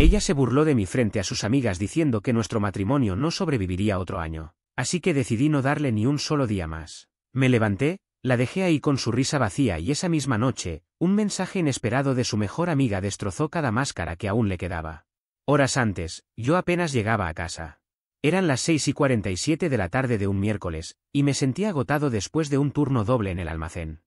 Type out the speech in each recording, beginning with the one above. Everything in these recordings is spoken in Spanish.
Ella se burló de mí frente a sus amigas diciendo que nuestro matrimonio no sobreviviría otro año, así que decidí no darle ni un solo día más. Me levanté, la dejé ahí con su risa vacía y esa misma noche, un mensaje inesperado de su mejor amiga destrozó cada máscara que aún le quedaba. Horas antes, yo apenas llegaba a casa. Eran las 6:47 de la tarde de un miércoles, y me sentía agotado después de un turno doble en el almacén.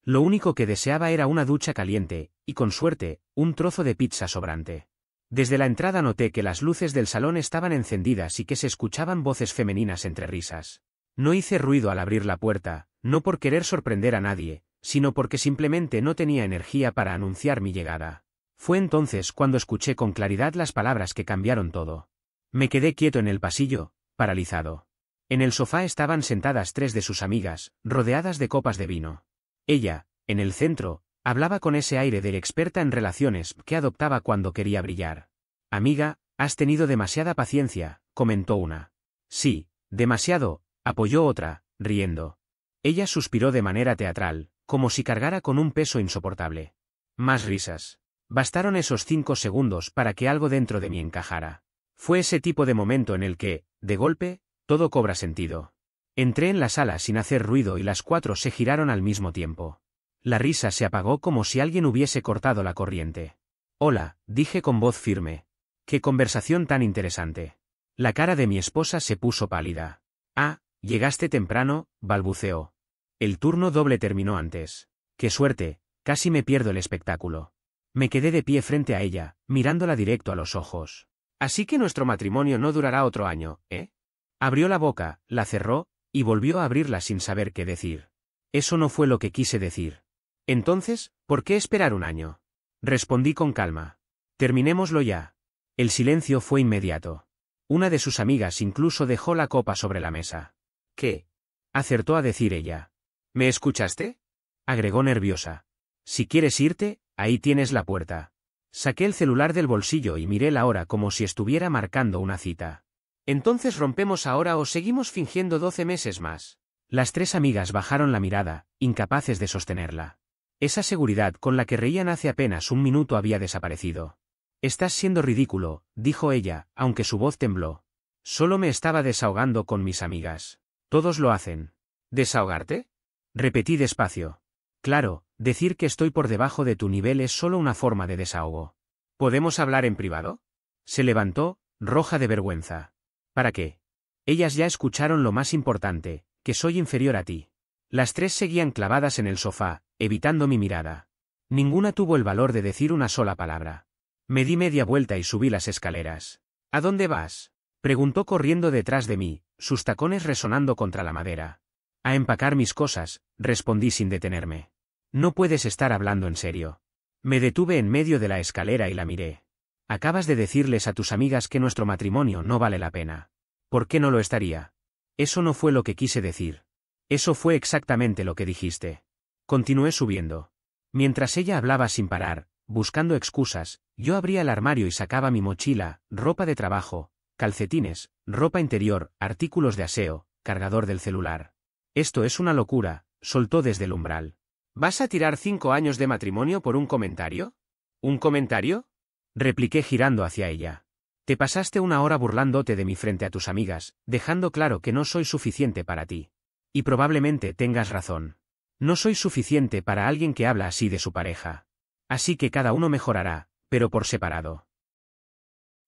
Lo único que deseaba era una ducha caliente, y con suerte, un trozo de pizza sobrante. Desde la entrada noté que las luces del salón estaban encendidas y que se escuchaban voces femeninas entre risas. No hice ruido al abrir la puerta, no por querer sorprender a nadie, sino porque simplemente no tenía energía para anunciar mi llegada. Fue entonces cuando escuché con claridad las palabras que cambiaron todo. Me quedé quieto en el pasillo, paralizado. En el sofá estaban sentadas 3 de sus amigas, rodeadas de copas de vino. Ella, en el centro, hablaba con ese aire de experta en relaciones que adoptaba cuando quería brillar. Amiga, has tenido demasiada paciencia, comentó una. Sí, demasiado, apoyó otra, riendo. Ella suspiró de manera teatral, como si cargara con un peso insoportable. Más risas. Bastaron esos 5 segundos para que algo dentro de mí encajara. Fue ese tipo de momento en el que, de golpe, todo cobra sentido. Entré en la sala sin hacer ruido y las 4 se giraron al mismo tiempo. La risa se apagó como si alguien hubiese cortado la corriente. Hola, dije con voz firme. Qué conversación tan interesante. La cara de mi esposa se puso pálida. Ah, llegaste temprano, balbuceó. El turno doble terminó antes. Qué suerte, casi me pierdo el espectáculo. Me quedé de pie frente a ella, mirándola directo a los ojos. Así que nuestro matrimonio no durará otro año, ¿eh? Abrió la boca, la cerró, y volvió a abrirla sin saber qué decir. Eso no fue lo que quise decir. Entonces, ¿por qué esperar un año? Respondí con calma. Terminémoslo ya. El silencio fue inmediato. Una de sus amigas incluso dejó la copa sobre la mesa. ¿Qué? Acertó a decir ella. ¿Me escuchaste? Agregó nerviosa. Si quieres irte, ahí tienes la puerta. Saqué el celular del bolsillo y miré la hora como si estuviera marcando una cita. ¿Entonces rompemos ahora o seguimos fingiendo 12 meses más? Las 3 amigas bajaron la mirada, incapaces de sostenerla. Esa seguridad con la que reían hace apenas un minuto había desaparecido. Estás siendo ridículo, dijo ella, aunque su voz tembló. Solo me estaba desahogando con mis amigas. Todos lo hacen. ¿Desahogarte? Repetí despacio. Claro, decir que estoy por debajo de tu nivel es solo una forma de desahogo. ¿Podemos hablar en privado? Se levantó, roja de vergüenza. ¿Para qué? Ellas ya escucharon lo más importante, que soy inferior a ti. Las 3 seguían clavadas en el sofá, evitando mi mirada. Ninguna tuvo el valor de decir una sola palabra. Me di media vuelta y subí las escaleras. ¿A dónde vas? Preguntó corriendo detrás de mí, sus tacones resonando contra la madera. A empacar mis cosas, respondí sin detenerme. No puedes estar hablando en serio. Me detuve en medio de la escalera y la miré. Acabas de decirles a tus amigas que nuestro matrimonio no vale la pena. ¿Por qué no lo estaría? Eso no fue lo que quise decir. Eso fue exactamente lo que dijiste. Continué subiendo. Mientras ella hablaba sin parar, buscando excusas, yo abría el armario y sacaba mi mochila, ropa de trabajo, calcetines, ropa interior, artículos de aseo, cargador del celular. Esto es una locura, soltó desde el umbral. ¿Vas a tirar 5 años de matrimonio por un comentario? ¿Un comentario? Repliqué girando hacia ella. Te pasaste una hora burlándote de mí frente a tus amigas, dejando claro que no soy suficiente para ti. Y probablemente tengas razón. No soy suficiente para alguien que habla así de su pareja. Así que cada uno mejorará, pero por separado.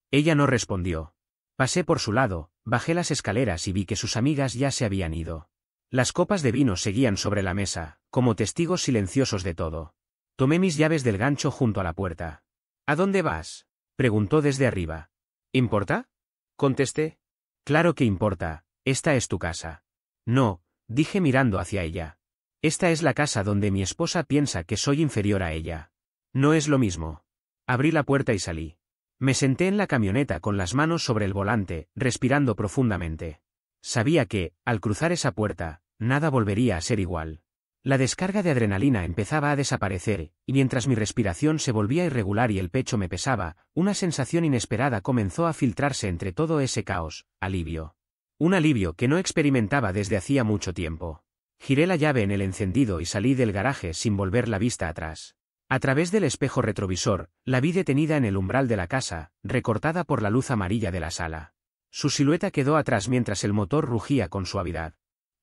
Ella no respondió. Pasé por su lado, bajé las escaleras y vi que sus amigas ya se habían ido. Las copas de vino seguían sobre la mesa, como testigos silenciosos de todo. Tomé mis llaves del gancho junto a la puerta. ¿A dónde vas? Preguntó desde arriba. ¿Importa? Contesté. Claro que importa, esta es tu casa. No, dije mirando hacia ella. Esta es la casa donde mi esposa piensa que soy inferior a ella. No es lo mismo. Abrí la puerta y salí. Me senté en la camioneta con las manos sobre el volante, respirando profundamente. Sabía que, al cruzar esa puerta, nada volvería a ser igual. La descarga de adrenalina empezaba a desaparecer, y mientras mi respiración se volvía irregular y el pecho me pesaba, una sensación inesperada comenzó a filtrarse entre todo ese caos, alivio. Un alivio que no experimentaba desde hacía mucho tiempo. Giré la llave en el encendido y salí del garaje sin volver la vista atrás. A través del espejo retrovisor, la vi detenida en el umbral de la casa, recortada por la luz amarilla de la sala. Su silueta quedó atrás mientras el motor rugía con suavidad.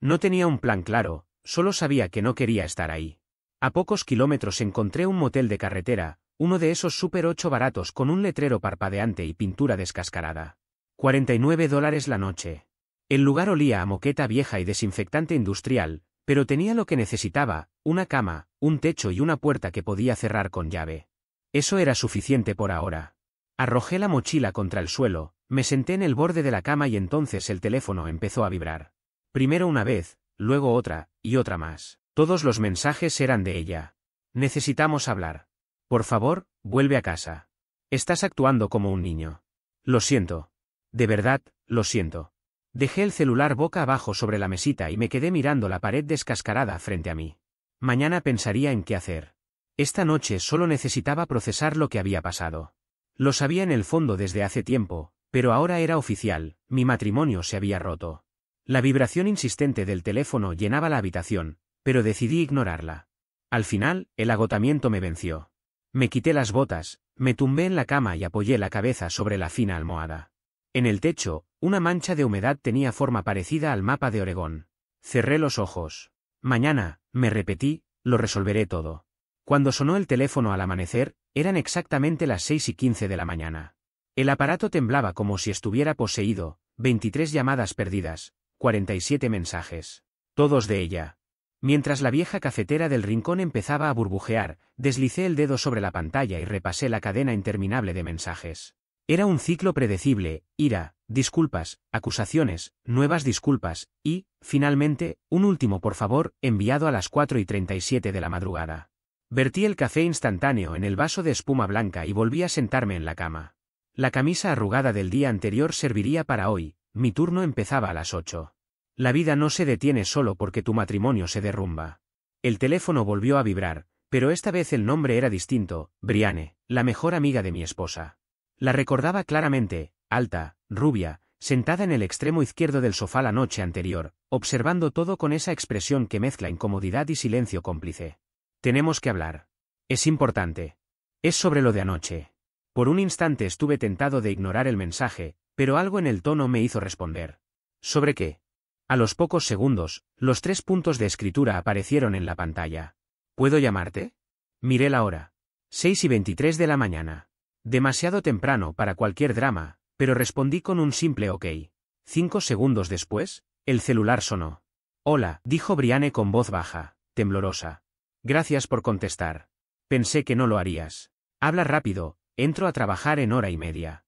No tenía un plan claro, solo sabía que no quería estar ahí. A pocos kilómetros encontré un motel de carretera, uno de esos Super 8 baratos con un letrero parpadeante y pintura descascarada. $49 la noche. El lugar olía a moqueta vieja y desinfectante industrial, pero tenía lo que necesitaba, una cama, un techo y una puerta que podía cerrar con llave. Eso era suficiente por ahora. Arrojé la mochila contra el suelo, me senté en el borde de la cama y entonces el teléfono empezó a vibrar. Primero una vez, luego otra, y otra más. Todos los mensajes eran de ella. Necesitamos hablar. Por favor, vuelve a casa. Estás actuando como un niño. Lo siento. De verdad, lo siento. Dejé el celular boca abajo sobre la mesita y me quedé mirando la pared descascarada frente a mí. Mañana pensaría en qué hacer. Esta noche solo necesitaba procesar lo que había pasado. Lo sabía en el fondo desde hace tiempo, pero ahora era oficial, mi matrimonio se había roto. La vibración insistente del teléfono llenaba la habitación, pero decidí ignorarla. Al final, el agotamiento me venció. Me quité las botas, me tumbé en la cama y apoyé la cabeza sobre la fina almohada. En el techo, una mancha de humedad tenía forma parecida al mapa de Oregón. Cerré los ojos. Mañana, me repetí, lo resolveré todo. Cuando sonó el teléfono al amanecer, eran exactamente las 6:15 de la mañana. El aparato temblaba como si estuviera poseído, 23 llamadas perdidas, 47 mensajes. Todos de ella. Mientras la vieja cafetera del rincón empezaba a burbujear, deslicé el dedo sobre la pantalla y repasé la cadena interminable de mensajes. Era un ciclo predecible: ira, disculpas, acusaciones, nuevas disculpas, y, finalmente, un último por favor, enviado a las 4:37 de la madrugada. Vertí el café instantáneo en el vaso de espuma blanca y volví a sentarme en la cama. La camisa arrugada del día anterior serviría para hoy, mi turno empezaba a las 8. La vida no se detiene solo porque tu matrimonio se derrumba. El teléfono volvió a vibrar, pero esta vez el nombre era distinto: Brianne, la mejor amiga de mi esposa. La recordaba claramente, alta, rubia, sentada en el extremo izquierdo del sofá la noche anterior, observando todo con esa expresión que mezcla incomodidad y silencio cómplice. Tenemos que hablar. Es importante. Es sobre lo de anoche. Por un instante estuve tentado de ignorar el mensaje, pero algo en el tono me hizo responder. ¿Sobre qué? A los pocos segundos, los 3 puntos de escritura aparecieron en la pantalla. ¿Puedo llamarte? Miré la hora. 6:23 de la mañana. Demasiado temprano para cualquier drama, pero respondí con un simple ok. 5 segundos después, el celular sonó. Hola, dijo Brianne con voz baja, temblorosa. Gracias por contestar. Pensé que no lo harías. Habla rápido, entro a trabajar en hora y media.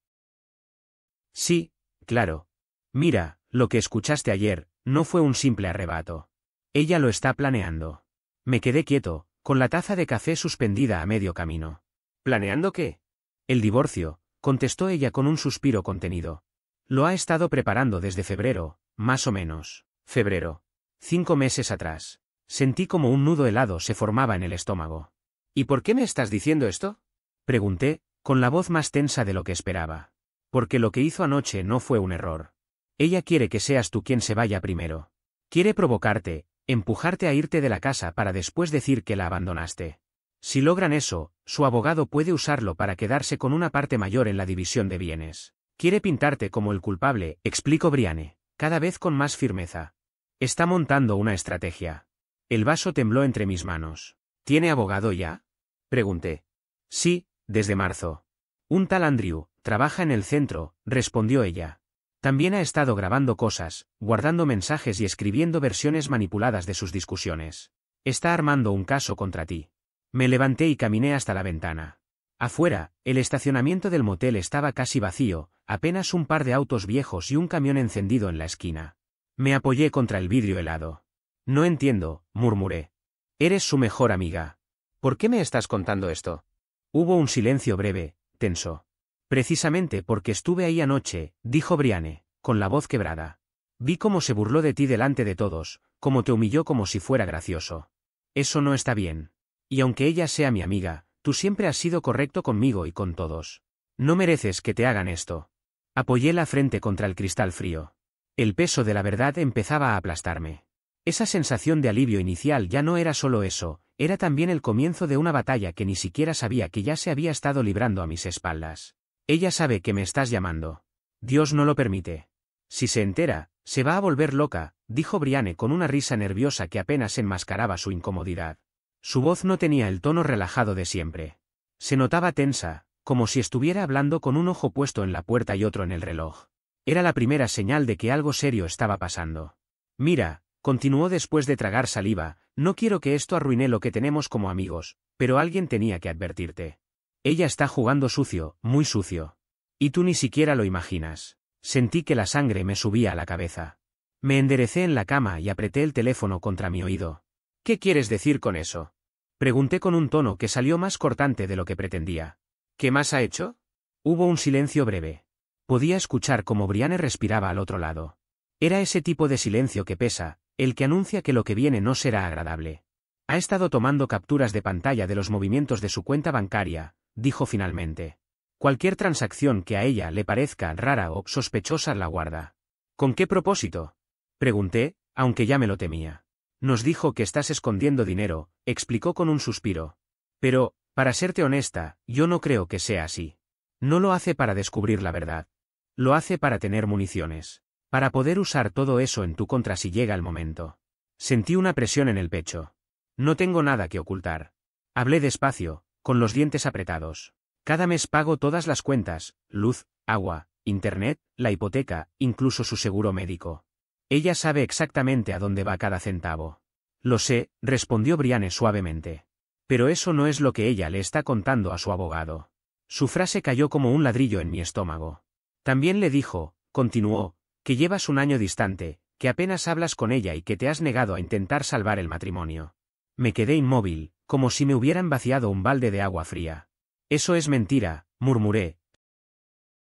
Sí, claro. Mira, lo que escuchaste ayer, no fue un simple arrebato. Ella lo está planeando. Me quedé quieto, con la taza de café suspendida a medio camino. ¿Planeando qué? El divorcio, contestó ella con un suspiro contenido. Lo ha estado preparando desde febrero, más o menos. Febrero. 5 meses atrás. Sentí como un nudo helado se formaba en el estómago. ¿Y por qué me estás diciendo esto? Pregunté, con la voz más tensa de lo que esperaba. Porque lo que hizo anoche no fue un error. Ella quiere que seas tú quien se vaya primero. Quiere provocarte, empujarte a irte de la casa para después decir que la abandonaste. Si logran eso, su abogado puede usarlo para quedarse con una parte mayor en la división de bienes. Quiere pintarte como el culpable, explicó Brianne, cada vez con más firmeza. Está montando una estrategia. El vaso tembló entre mis manos. ¿Tiene abogado ya? Pregunté. Sí, desde marzo. Un tal Andrew, trabaja en el centro, respondió ella. También ha estado grabando cosas, guardando mensajes y escribiendo versiones manipuladas de sus discusiones. Está armando un caso contra ti. Me levanté y caminé hasta la ventana. Afuera, el estacionamiento del motel estaba casi vacío, apenas un par de autos viejos y un camión encendido en la esquina. Me apoyé contra el vidrio helado. No entiendo, murmuré. Eres su mejor amiga. ¿Por qué me estás contando esto? Hubo un silencio breve, tenso. Precisamente porque estuve ahí anoche, dijo Brianne, con la voz quebrada. Vi cómo se burló de ti delante de todos, cómo te humilló como si fuera gracioso. Eso no está bien. Y aunque ella sea mi amiga, tú siempre has sido correcto conmigo y con todos. No mereces que te hagan esto. Apoyé la frente contra el cristal frío. El peso de la verdad empezaba a aplastarme. Esa sensación de alivio inicial ya no era solo eso, era también el comienzo de una batalla que ni siquiera sabía que ya se había estado librando a mis espaldas. Ella sabe que me estás llamando. Dios no lo permite. Si se entera, se va a volver loca, dijo Brianne con una risa nerviosa que apenas enmascaraba su incomodidad. Su voz no tenía el tono relajado de siempre. Se notaba tensa, como si estuviera hablando con un ojo puesto en la puerta y otro en el reloj. Era la primera señal de que algo serio estaba pasando. Mira, continuó después de tragar saliva, no quiero que esto arruine lo que tenemos como amigos, pero alguien tenía que advertirte. Ella está jugando sucio, muy sucio. Y tú ni siquiera lo imaginas. Sentí que la sangre me subía a la cabeza. Me enderecé en la cama y apreté el teléfono contra mi oído. ¿Qué quieres decir con eso? Pregunté con un tono que salió más cortante de lo que pretendía. ¿Qué más ha hecho? Hubo un silencio breve. Podía escuchar cómo Brianne respiraba al otro lado. Era ese tipo de silencio que pesa, el que anuncia que lo que viene no será agradable. Ha estado tomando capturas de pantalla de los movimientos de su cuenta bancaria, dijo finalmente. Cualquier transacción que a ella le parezca rara o sospechosa la guarda. ¿Con qué propósito? Pregunté, aunque ya me lo temía. Nos dijo que estás escondiendo dinero, explicó con un suspiro. Pero, para serte honesta, yo no creo que sea así. No lo hace para descubrir la verdad. Lo hace para tener municiones. Para poder usar todo eso en tu contra si llega el momento. Sentí una presión en el pecho. No tengo nada que ocultar. Hablé despacio, con los dientes apretados. Cada mes pago todas las cuentas, luz, agua, internet, la hipoteca, incluso su seguro médico. Ella sabe exactamente a dónde va cada centavo. Lo sé, respondió Brianne suavemente. Pero eso no es lo que ella le está contando a su abogado. Su frase cayó como un ladrillo en mi estómago. También le dijo, continuó, que llevas un año distante, que apenas hablas con ella y que te has negado a intentar salvar el matrimonio. Me quedé inmóvil, como si me hubieran vaciado un balde de agua fría. Eso es mentira, murmuré,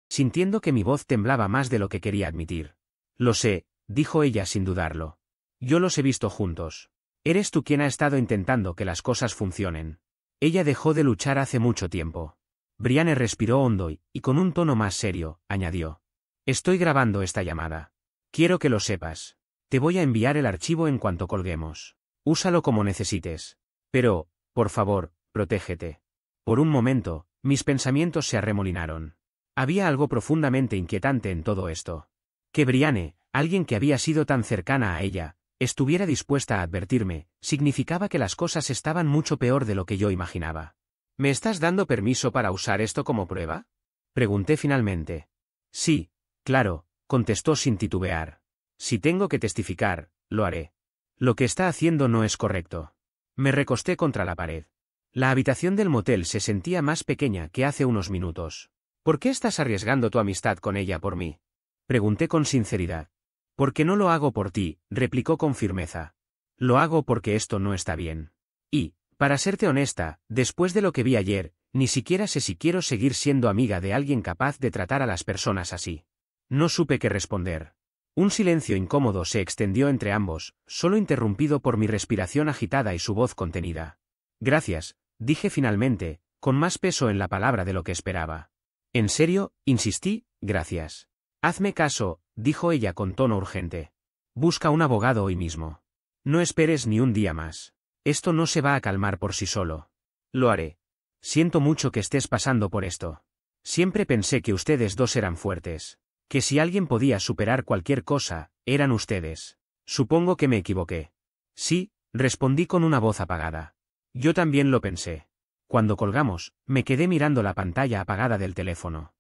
sintiendo que mi voz temblaba más de lo que quería admitir. Lo sé, dijo ella sin dudarlo. Yo los he visto juntos. Eres tú quien ha estado intentando que las cosas funcionen. Ella dejó de luchar hace mucho tiempo. Brianne respiró hondo y con un tono más serio, añadió. Estoy grabando esta llamada. Quiero que lo sepas. Te voy a enviar el archivo en cuanto colguemos. Úsalo como necesites. Pero, por favor, protégete. Por un momento, mis pensamientos se arremolinaron. Había algo profundamente inquietante en todo esto. Que Brianne, alguien que había sido tan cercana a ella, estuviera dispuesta a advertirme, significaba que las cosas estaban mucho peor de lo que yo imaginaba. ¿Me estás dando permiso para usar esto como prueba? Pregunté finalmente. Sí, claro, contestó sin titubear. Si tengo que testificar, lo haré. Lo que está haciendo no es correcto. Me recosté contra la pared. La habitación del motel se sentía más pequeña que hace unos minutos. ¿Por qué estás arriesgando tu amistad con ella por mí? Pregunté con sinceridad. Porque no lo hago por ti, replicó con firmeza. Lo hago porque esto no está bien. Y, para serte honesta, después de lo que vi ayer, ni siquiera sé si quiero seguir siendo amiga de alguien capaz de tratar a las personas así. No supe qué responder. Un silencio incómodo se extendió entre ambos, solo interrumpido por mi respiración agitada y su voz contenida. Gracias, dije finalmente, con más peso en la palabra de lo que esperaba. En serio, insistí, gracias. Hazme caso, dijo ella con tono urgente. Busca un abogado hoy mismo. No esperes ni un día más. Esto no se va a calmar por sí solo. Lo haré. Siento mucho que estés pasando por esto. Siempre pensé que ustedes dos eran fuertes. Que si alguien podía superar cualquier cosa, eran ustedes. Supongo que me equivoqué. Sí, respondí con una voz apagada. Yo también lo pensé. Cuando colgamos, me quedé mirando la pantalla apagada del teléfono.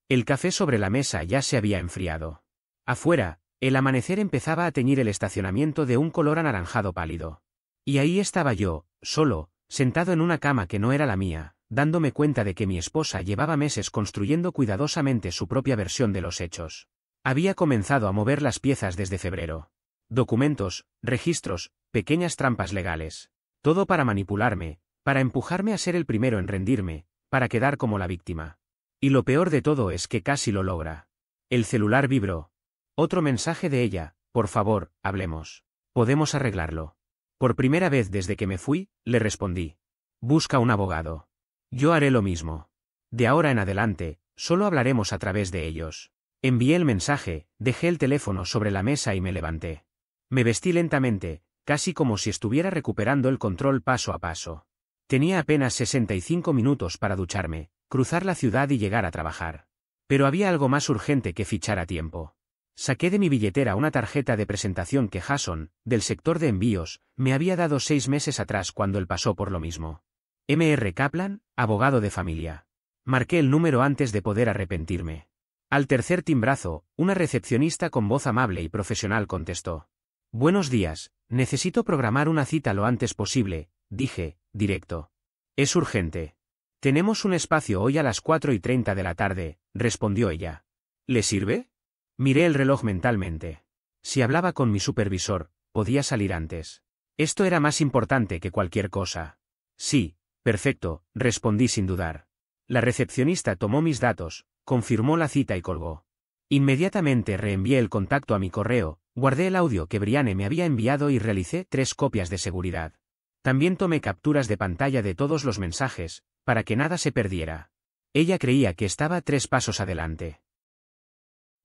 El café sobre la mesa ya se había enfriado. Afuera, el amanecer empezaba a teñir el estacionamiento de un color anaranjado pálido. Y ahí estaba yo, solo, sentado en una cama que no era la mía, dándome cuenta de que mi esposa llevaba meses construyendo cuidadosamente su propia versión de los hechos. Había comenzado a mover las piezas desde febrero. Documentos, registros, pequeñas trampas legales. Todo para manipularme, para empujarme a ser el primero en rendirme, para quedar como la víctima. Y lo peor de todo es que casi lo logra. El celular vibró. Otro mensaje de ella, por favor, hablemos. Podemos arreglarlo. Por primera vez desde que me fui, le respondí. Busca un abogado. Yo haré lo mismo. De ahora en adelante, solo hablaremos a través de ellos. Envié el mensaje, dejé el teléfono sobre la mesa y me levanté. Me vestí lentamente, casi como si estuviera recuperando el control paso a paso. Tenía apenas 65 minutos para ducharme, cruzar la ciudad y llegar a trabajar. Pero había algo más urgente que fichar a tiempo. Saqué de mi billetera una tarjeta de presentación que Jason, del sector de envíos, me había dado 6 meses atrás cuando él pasó por lo mismo. M.R. Kaplan, abogado de familia. Marqué el número antes de poder arrepentirme. Al tercer timbrazo, una recepcionista con voz amable y profesional contestó. Buenos días, necesito programar una cita lo antes posible, dije, directo. Es urgente. Tenemos un espacio hoy a las 4:30 de la tarde, respondió ella. ¿Le sirve? Miré el reloj mentalmente. Si hablaba con mi supervisor, podía salir antes. Esto era más importante que cualquier cosa. Sí, perfecto, respondí sin dudar. La recepcionista tomó mis datos, confirmó la cita y colgó. Inmediatamente reenvié el contacto a mi correo, guardé el audio que Brianne me había enviado y realicé 3 copias de seguridad. También tomé capturas de pantalla de todos los mensajes, para que nada se perdiera. Ella creía que estaba 3 pasos adelante.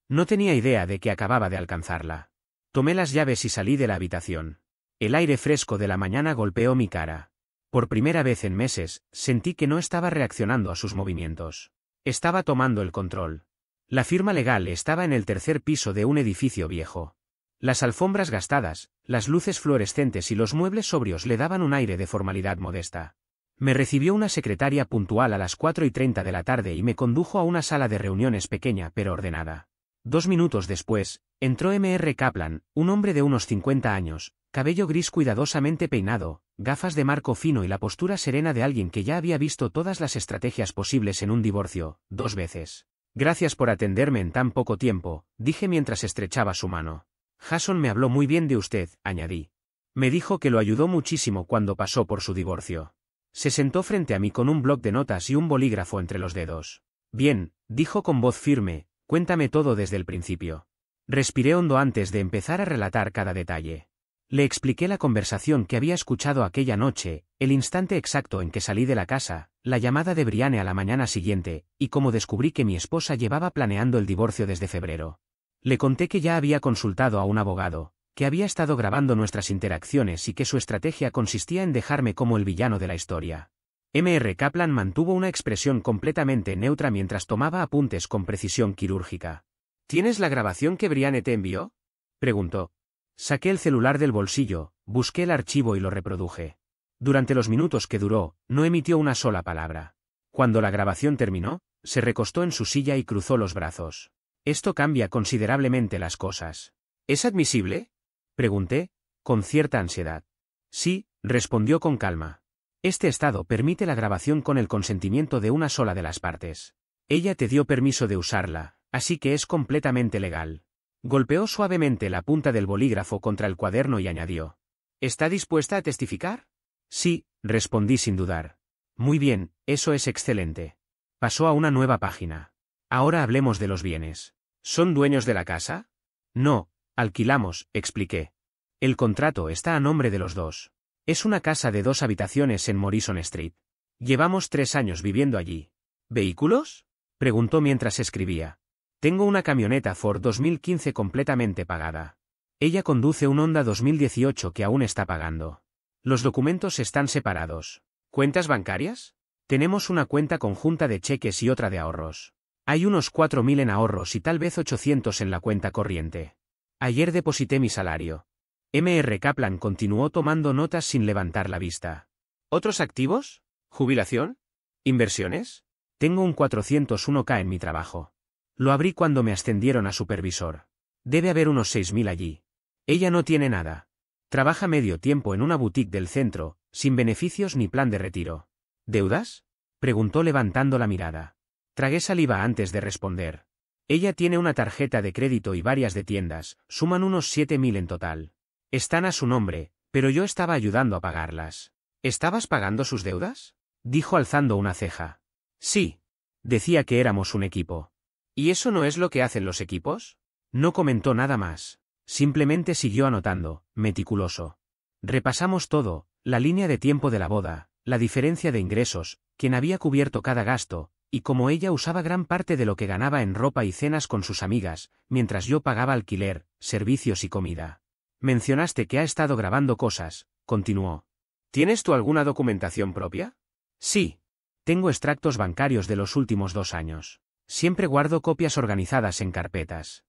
No tenía idea de que acababa de alcanzarla. Tomé las llaves y salí de la habitación. El aire fresco de la mañana golpeó mi cara. Por primera vez en meses, sentí que no estaba reaccionando a sus movimientos. Estaba tomando el control. La firma legal estaba en el tercer piso de un edificio viejo. Las alfombras gastadas, las luces fluorescentes y los muebles sobrios le daban un aire de formalidad modesta. Me recibió una secretaria puntual a las 4:30 de la tarde y me condujo a una sala de reuniones pequeña pero ordenada. 2 minutos después, entró M.R. Kaplan, un hombre de unos 50 años, cabello gris cuidadosamente peinado, gafas de marco fino y la postura serena de alguien que ya había visto todas las estrategias posibles en un divorcio, 2 veces. Gracias por atenderme en tan poco tiempo, dije mientras estrechaba su mano. Jason me habló muy bien de usted, añadí. Me dijo que lo ayudó muchísimo cuando pasó por su divorcio. Se sentó frente a mí con un bloc de notas y un bolígrafo entre los dedos. Bien, dijo con voz firme, cuéntame todo desde el principio. Respiré hondo antes de empezar a relatar cada detalle. Le expliqué la conversación que había escuchado aquella noche, el instante exacto en que salí de la casa, la llamada de Brianne a la mañana siguiente, y cómo descubrí que mi esposa llevaba planeando el divorcio desde febrero. Le conté que ya había consultado a un abogado, que había estado grabando nuestras interacciones y que su estrategia consistía en dejarme como el villano de la historia. M.R. Kaplan mantuvo una expresión completamente neutra mientras tomaba apuntes con precisión quirúrgica. ¿Tienes la grabación que Brianne te envió?, preguntó. Saqué el celular del bolsillo, busqué el archivo y lo reproduje. Durante los minutos que duró, no emitió una sola palabra. Cuando la grabación terminó, se recostó en su silla y cruzó los brazos. Esto cambia considerablemente las cosas. ¿Es admisible?, pregunté, con cierta ansiedad. Sí, respondió con calma. Este estado permite la grabación con el consentimiento de una sola de las partes. Ella te dio permiso de usarla, así que es completamente legal. Golpeó suavemente la punta del bolígrafo contra el cuaderno y añadió. ¿Está dispuesta a testificar? Sí, respondí sin dudar. Muy bien, eso es excelente. Pasó a una nueva página. Ahora hablemos de los bienes. ¿Son dueños de la casa? No, alquilamos, expliqué. El contrato está a nombre de los dos. Es una casa de 2 habitaciones en Morrison Street. Llevamos 3 años viviendo allí. ¿Vehículos?, preguntó mientras escribía. Tengo una camioneta Ford 2015 completamente pagada. Ella conduce un Honda 2018 que aún está pagando. Los documentos están separados. ¿Cuentas bancarias? Tenemos una cuenta conjunta de cheques y otra de ahorros. Hay unos 4.000 en ahorros y tal vez 800 en la cuenta corriente. Ayer deposité mi salario. M.R. Kaplan continuó tomando notas sin levantar la vista. ¿Otros activos? ¿Jubilación? ¿Inversiones? Tengo un 401k en mi trabajo. Lo abrí cuando me ascendieron a supervisor. Debe haber unos 6.000 allí. Ella no tiene nada. Trabaja medio tiempo en una boutique del centro, sin beneficios ni plan de retiro. ¿Deudas?, preguntó levantando la mirada. Tragué saliva antes de responder. Ella tiene una tarjeta de crédito y varias de tiendas, suman unos 7.000 en total. Están a su nombre, pero yo estaba ayudando a pagarlas. ¿Estabas pagando sus deudas?, dijo alzando una ceja. Sí. Decía que éramos un equipo. ¿Y eso no es lo que hacen los equipos? No comentó nada más. Simplemente siguió anotando, meticuloso. Repasamos todo, la línea de tiempo de la boda, la diferencia de ingresos, quién había cubierto cada gasto, y cómo ella usaba gran parte de lo que ganaba en ropa y cenas con sus amigas, mientras yo pagaba alquiler, servicios y comida. Mencionaste que ha estado grabando cosas, continuó. ¿Tienes tú alguna documentación propia? Sí. Tengo extractos bancarios de los últimos 2 años. Siempre guardo copias organizadas en carpetas.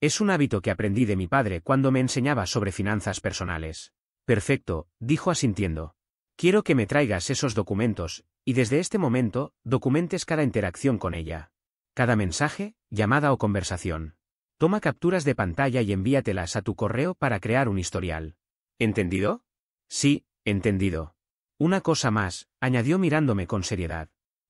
Es un hábito que aprendí de mi padre cuando me enseñaba sobre finanzas personales. Perfecto, dijo asintiendo. Quiero que me traigas esos documentos, y desde este momento, documentes cada interacción con ella. Cada mensaje, llamada o conversación. Toma capturas de pantalla y envíatelas a tu correo para crear un historial. ¿Entendido? Sí, entendido. Una cosa más, añadió mirándome con seriedad.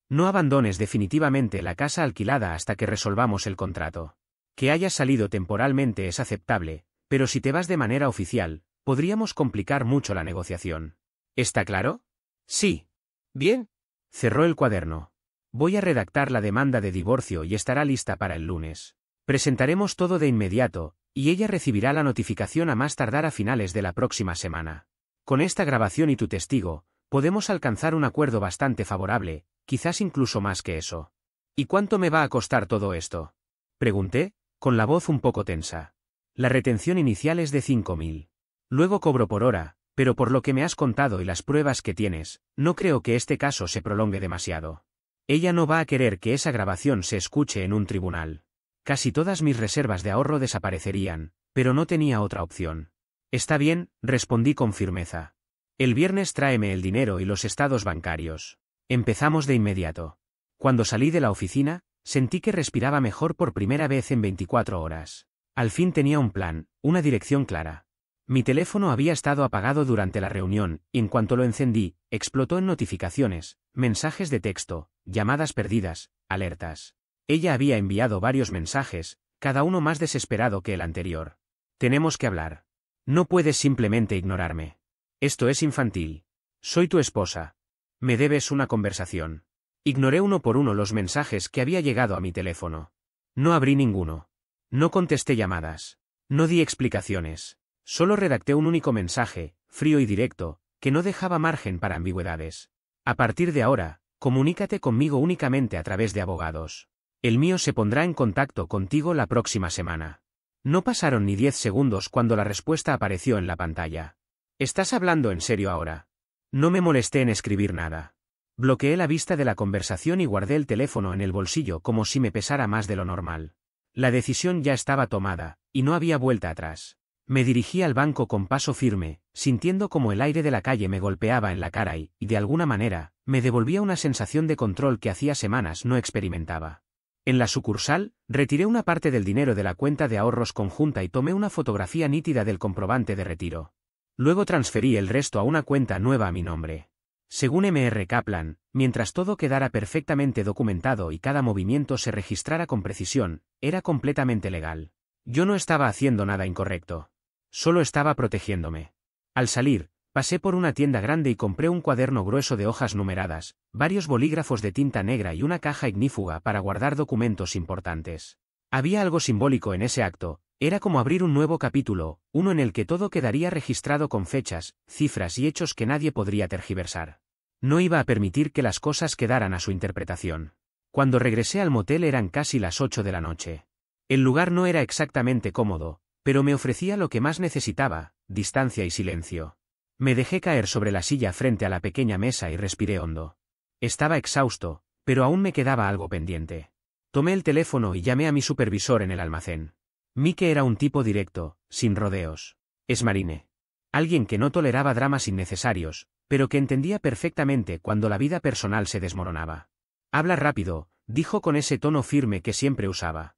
No abandones definitivamente la casa alquilada hasta que resolvamos el contrato. Que hayas salido temporalmente es aceptable, pero si te vas de manera oficial, podríamos complicar mucho la negociación. ¿Está claro? Sí. Bien. Cerró el cuaderno. Voy a redactar la demanda de divorcio y estará lista para el lunes. Presentaremos todo de inmediato, y ella recibirá la notificación a más tardar a finales de la próxima semana. Con esta grabación y tu testigo, podemos alcanzar un acuerdo bastante favorable, quizás incluso más que eso. ¿Y cuánto me va a costar todo esto? Pregunté, con la voz un poco tensa. La retención inicial es de 5.000. Luego cobro por hora, pero por lo que me has contado y las pruebas que tienes, no creo que este caso se prolongue demasiado. Ella no va a querer que esa grabación se escuche en un tribunal. Casi todas mis reservas de ahorro desaparecerían, pero no tenía otra opción. Está bien, respondí con firmeza. El viernes tráeme el dinero y los estados bancarios. Empezamos de inmediato. Cuando salí de la oficina, sentí que respiraba mejor por primera vez en 24 horas. Al fin tenía un plan, una dirección clara. Mi teléfono había estado apagado durante la reunión, y en cuanto lo encendí, explotó en notificaciones, mensajes de texto, llamadas perdidas, alertas. Ella había enviado varios mensajes, cada uno más desesperado que el anterior. Tenemos que hablar. No puedes simplemente ignorarme. Esto es infantil. Soy tu esposa. Me debes una conversación. Ignoré uno por uno los mensajes que había llegado a mi teléfono. No abrí ninguno. No contesté llamadas. No di explicaciones. Solo redacté un único mensaje, frío y directo, que no dejaba margen para ambigüedades. A partir de ahora, comunícate conmigo únicamente a través de abogados. El mío se pondrá en contacto contigo la próxima semana. No pasaron ni 10 segundos cuando la respuesta apareció en la pantalla. ¿Estás hablando en serio ahora? No me molesté en escribir nada. Bloqueé la vista de la conversación y guardé el teléfono en el bolsillo como si me pesara más de lo normal. La decisión ya estaba tomada, y no había vuelta atrás. Me dirigí al banco con paso firme, sintiendo como el aire de la calle me golpeaba en la cara y, de alguna manera, me devolvía una sensación de control que hacía semanas no experimentaba. En la sucursal, retiré una parte del dinero de la cuenta de ahorros conjunta y tomé una fotografía nítida del comprobante de retiro. Luego transferí el resto a una cuenta nueva a mi nombre. Según M.R. Kaplan, mientras todo quedara perfectamente documentado y cada movimiento se registrara con precisión, era completamente legal. Yo no estaba haciendo nada incorrecto. Solo estaba protegiéndome. Al salir, pasé por una tienda grande y compré un cuaderno grueso de hojas numeradas, varios bolígrafos de tinta negra y una caja ignífuga para guardar documentos importantes. Había algo simbólico en ese acto, era como abrir un nuevo capítulo, uno en el que todo quedaría registrado con fechas, cifras y hechos que nadie podría tergiversar. No iba a permitir que las cosas quedaran a su interpretación. Cuando regresé al motel eran casi las 8 de la noche. El lugar no era exactamente cómodo, pero me ofrecía lo que más necesitaba, distancia y silencio. Me dejé caer sobre la silla frente a la pequeña mesa y respiré hondo. Estaba exhausto, pero aún me quedaba algo pendiente. Tomé el teléfono y llamé a mi supervisor en el almacén. Mike era un tipo directo, sin rodeos. Esmarine. Alguien que no toleraba dramas innecesarios, pero que entendía perfectamente cuando la vida personal se desmoronaba. Habla rápido, dijo con ese tono firme que siempre usaba.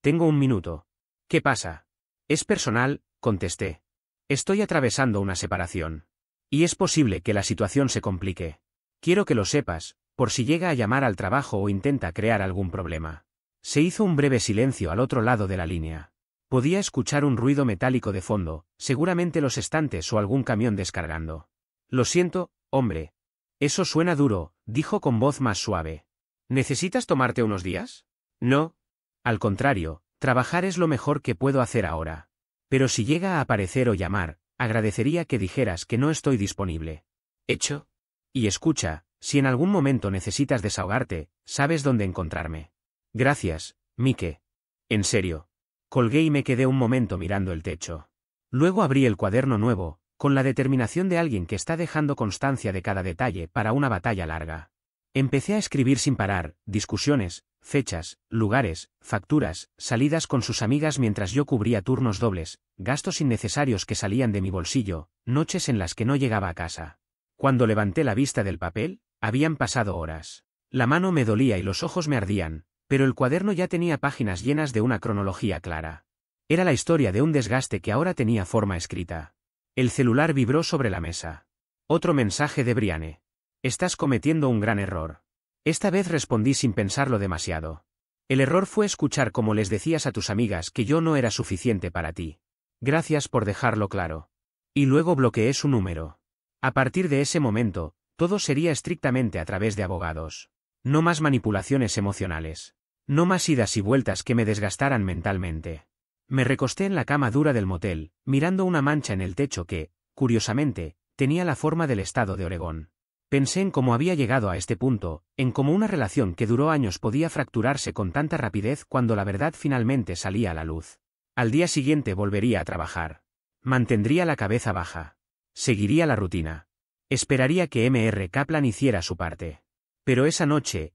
Tengo un minuto. ¿Qué pasa? Es personal, contesté. Estoy atravesando una separación. Y es posible que la situación se complique. Quiero que lo sepas, por si llega a llamar al trabajo o intenta crear algún problema. Se hizo un breve silencio al otro lado de la línea. Podía escuchar un ruido metálico de fondo, seguramente los estantes o algún camión descargando. Lo siento, hombre. Eso suena duro, dijo con voz más suave. ¿Necesitas tomarte unos días? No. Al contrario, trabajar es lo mejor que puedo hacer ahora. Pero si llega a aparecer o llamar, agradecería que dijeras que no estoy disponible. ¿Hecho? Y escucha, si en algún momento necesitas desahogarte, sabes dónde encontrarme. Gracias, Mike. En serio. Colgué y me quedé un momento mirando el techo. Luego abrí el cuaderno nuevo, con la determinación de alguien que está dejando constancia de cada detalle para una batalla larga. Empecé a escribir sin parar, discusiones, fechas, lugares, facturas, salidas con sus amigas mientras yo cubría turnos dobles, gastos innecesarios que salían de mi bolsillo, noches en las que no llegaba a casa. Cuando levanté la vista del papel, habían pasado horas. La mano me dolía y los ojos me ardían, pero el cuaderno ya tenía páginas llenas de una cronología clara. Era la historia de un desgaste que ahora tenía forma escrita. El celular vibró sobre la mesa. Otro mensaje de Brianne. Estás cometiendo un gran error. Esta vez respondí sin pensarlo demasiado. El error fue escuchar cómo les decías a tus amigas que yo no era suficiente para ti. Gracias por dejarlo claro. Y luego bloqueé su número. A partir de ese momento, todo sería estrictamente a través de abogados. No más manipulaciones emocionales. No más idas y vueltas que me desgastaran mentalmente. Me recosté en la cama dura del motel, mirando una mancha en el techo que, curiosamente, tenía la forma del estado de Oregón. Pensé en cómo había llegado a este punto, en cómo una relación que duró años podía fracturarse con tanta rapidez cuando la verdad finalmente salía a la luz. Al día siguiente volvería a trabajar. Mantendría la cabeza baja. Seguiría la rutina. Esperaría que M.R. Kaplan hiciera su parte. Pero esa noche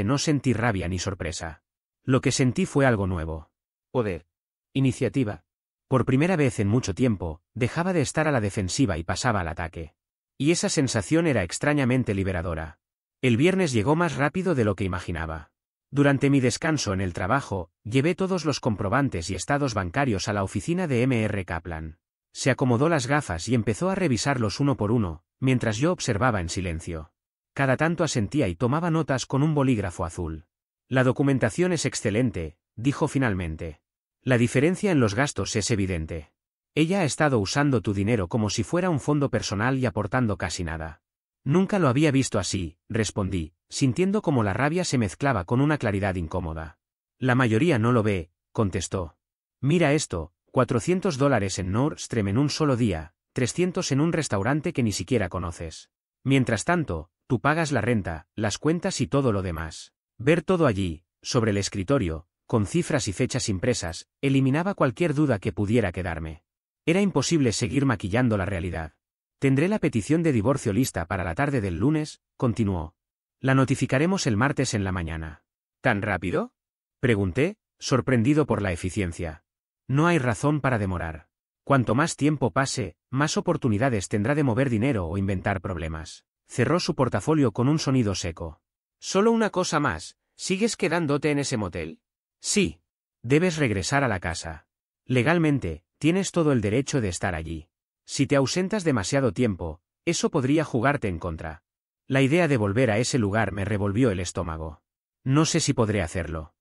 no sentí rabia ni sorpresa. Lo que sentí fue algo nuevo. Poder. Iniciativa. Por primera vez en mucho tiempo, dejaba de estar a la defensiva y pasaba al ataque. Y esa sensación era extrañamente liberadora. El viernes llegó más rápido de lo que imaginaba. Durante mi descanso en el trabajo, llevé todos los comprobantes y estados bancarios a la oficina de M.R. Kaplan. Se acomodó las gafas y empezó a revisarlos uno por uno, mientras yo observaba en silencio. Cada tanto asentía y tomaba notas con un bolígrafo azul. La documentación es excelente, dijo finalmente. La diferencia en los gastos es evidente. Ella ha estado usando tu dinero como si fuera un fondo personal y aportando casi nada. Nunca lo había visto así, respondí, sintiendo como la rabia se mezclaba con una claridad incómoda. La mayoría no lo ve, contestó. Mira esto, $400 en Nordstrom en un solo día, 300 en un restaurante que ni siquiera conoces. Mientras tanto, tú pagas la renta, las cuentas y todo lo demás. Ver todo allí, sobre el escritorio, con cifras y fechas impresas, eliminaba cualquier duda que pudiera quedarme. Era imposible seguir maquillando la realidad. Tendré la petición de divorcio lista para la tarde del lunes, continuó. La notificaremos el martes en la mañana. ¿Tan rápido? Pregunté, sorprendido por la eficiencia. No hay razón para demorar. Cuanto más tiempo pase, más oportunidades tendrá de mover dinero o inventar problemas. Cerró su portafolio con un sonido seco. Solo una cosa más, ¿sigues quedándote en ese motel? Sí. Debes regresar a la casa. Legalmente, tienes todo el derecho de estar allí. Si te ausentas demasiado tiempo, eso podría jugarte en contra. La idea de volver a ese lugar me revolvió el estómago. No sé si podré hacerlo.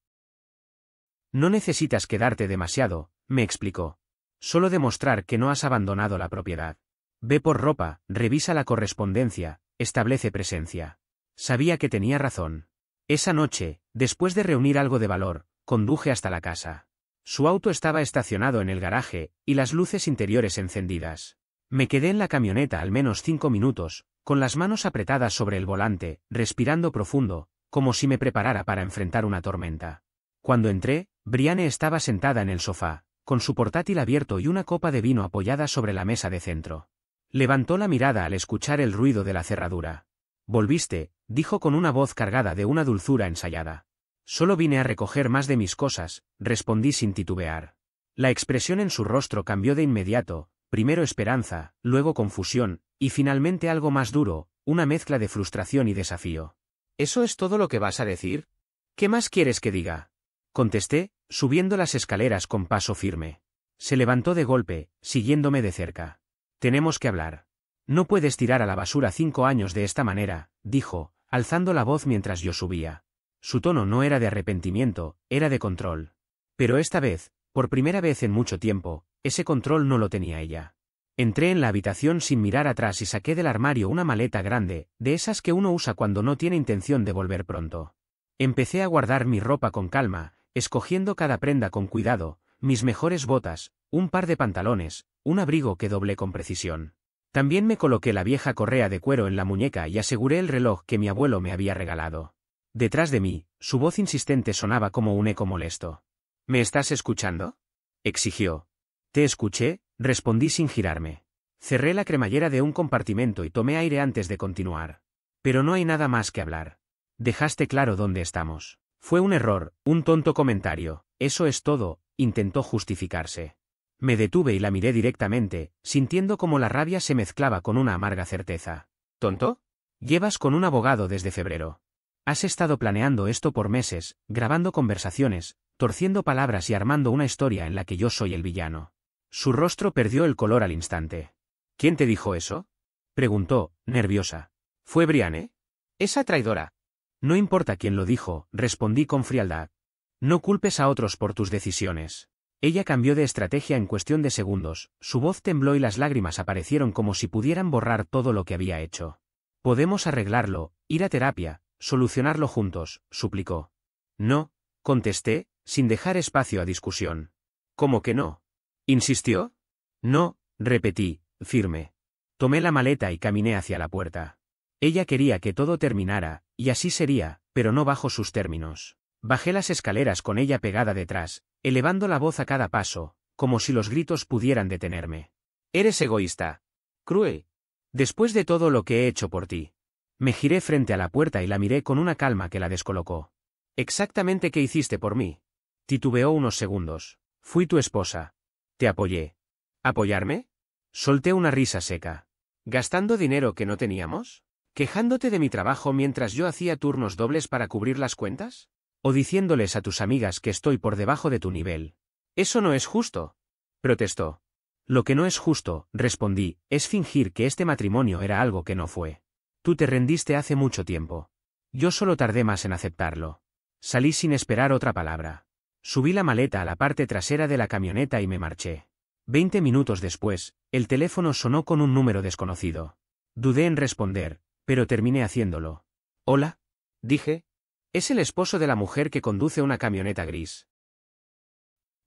No necesitas quedarte demasiado, me explicó. Solo demostrar que no has abandonado la propiedad. Ve por ropa, revisa la correspondencia, establece presencia. Sabía que tenía razón. Esa noche, después de reunir algo de valor, conduje hasta la casa. Su auto estaba estacionado en el garaje, y las luces interiores encendidas. Me quedé en la camioneta al menos 5 minutos, con las manos apretadas sobre el volante, respirando profundo, como si me preparara para enfrentar una tormenta. Cuando entré, Brianne estaba sentada en el sofá, con su portátil abierto y una copa de vino apoyada sobre la mesa de centro. Levantó la mirada al escuchar el ruido de la cerradura. «Volviste», dijo con una voz cargada de una dulzura ensayada. «Solo vine a recoger más de mis cosas», respondí sin titubear. La expresión en su rostro cambió de inmediato, primero esperanza, luego confusión, y finalmente algo más duro, una mezcla de frustración y desafío. «¿Eso es todo lo que vas a decir? ¿Qué más quieres que diga?», contesté, subiendo las escaleras con paso firme. Se levantó de golpe, siguiéndome de cerca. «Tenemos que hablar. No puedes tirar a la basura 5 años de esta manera», dijo, alzando la voz mientras yo subía. Su tono no era de arrepentimiento, era de control. Pero esta vez, por primera vez en mucho tiempo, ese control no lo tenía ella. Entré en la habitación sin mirar atrás y saqué del armario una maleta grande, de esas que uno usa cuando no tiene intención de volver pronto. Empecé a guardar mi ropa con calma, escogiendo cada prenda con cuidado, mis mejores botas, un par de pantalones, un abrigo que doblé con precisión. También me coloqué la vieja correa de cuero en la muñeca y aseguré el reloj que mi abuelo me había regalado. Detrás de mí, su voz insistente sonaba como un eco molesto. ¿Me estás escuchando? Exigió. Te escuché, respondí sin girarme. Cerré la cremallera de un compartimento y tomé aire antes de continuar. Pero no hay nada más que hablar. Dejaste claro dónde estamos. Fue un error, un tonto comentario, eso es todo, intentó justificarse. Me detuve y la miré directamente, sintiendo como la rabia se mezclaba con una amarga certeza. ¿Tonto? Llevas con un abogado desde febrero. Has estado planeando esto por meses, grabando conversaciones, torciendo palabras y armando una historia en la que yo soy el villano. Su rostro perdió el color al instante. ¿Quién te dijo eso? Preguntó, nerviosa. ¿Fue Brianne? Esa traidora. No importa quién lo dijo, respondí con frialdad. No culpes a otros por tus decisiones. Ella cambió de estrategia en cuestión de segundos, su voz tembló y las lágrimas aparecieron como si pudieran borrar todo lo que había hecho. Podemos arreglarlo, ir a terapia, solucionarlo juntos, suplicó. No, contesté, sin dejar espacio a discusión. ¿Cómo que no? ¿Insistió? No, repetí, firme. Tomé la maleta y caminé hacia la puerta. Ella quería que todo terminara, y así sería, pero no bajo sus términos. Bajé las escaleras con ella pegada detrás, elevando la voz a cada paso, como si los gritos pudieran detenerme. Eres egoísta. Cruel. Después de todo lo que he hecho por ti. Me giré frente a la puerta y la miré con una calma que la descolocó. ¿Exactamente qué hiciste por mí? Titubeó unos segundos. Fui tu esposa. Te apoyé. ¿Apoyarme? Solté una risa seca. ¿Gastando dinero que no teníamos? ¿Quejándote de mi trabajo mientras yo hacía turnos dobles para cubrir las cuentas? ¿O diciéndoles a tus amigas que estoy por debajo de tu nivel? Eso no es justo. Protestó. Lo que no es justo, respondí, es fingir que este matrimonio era algo que no fue. Tú te rendiste hace mucho tiempo. Yo solo tardé más en aceptarlo. Salí sin esperar otra palabra. Subí la maleta a la parte trasera de la camioneta y me marché. 20 minutos después, el teléfono sonó con un número desconocido. Dudé en responder, pero terminé haciéndolo. «Hola», dije. «¿Es el esposo de la mujer que conduce una camioneta gris?»,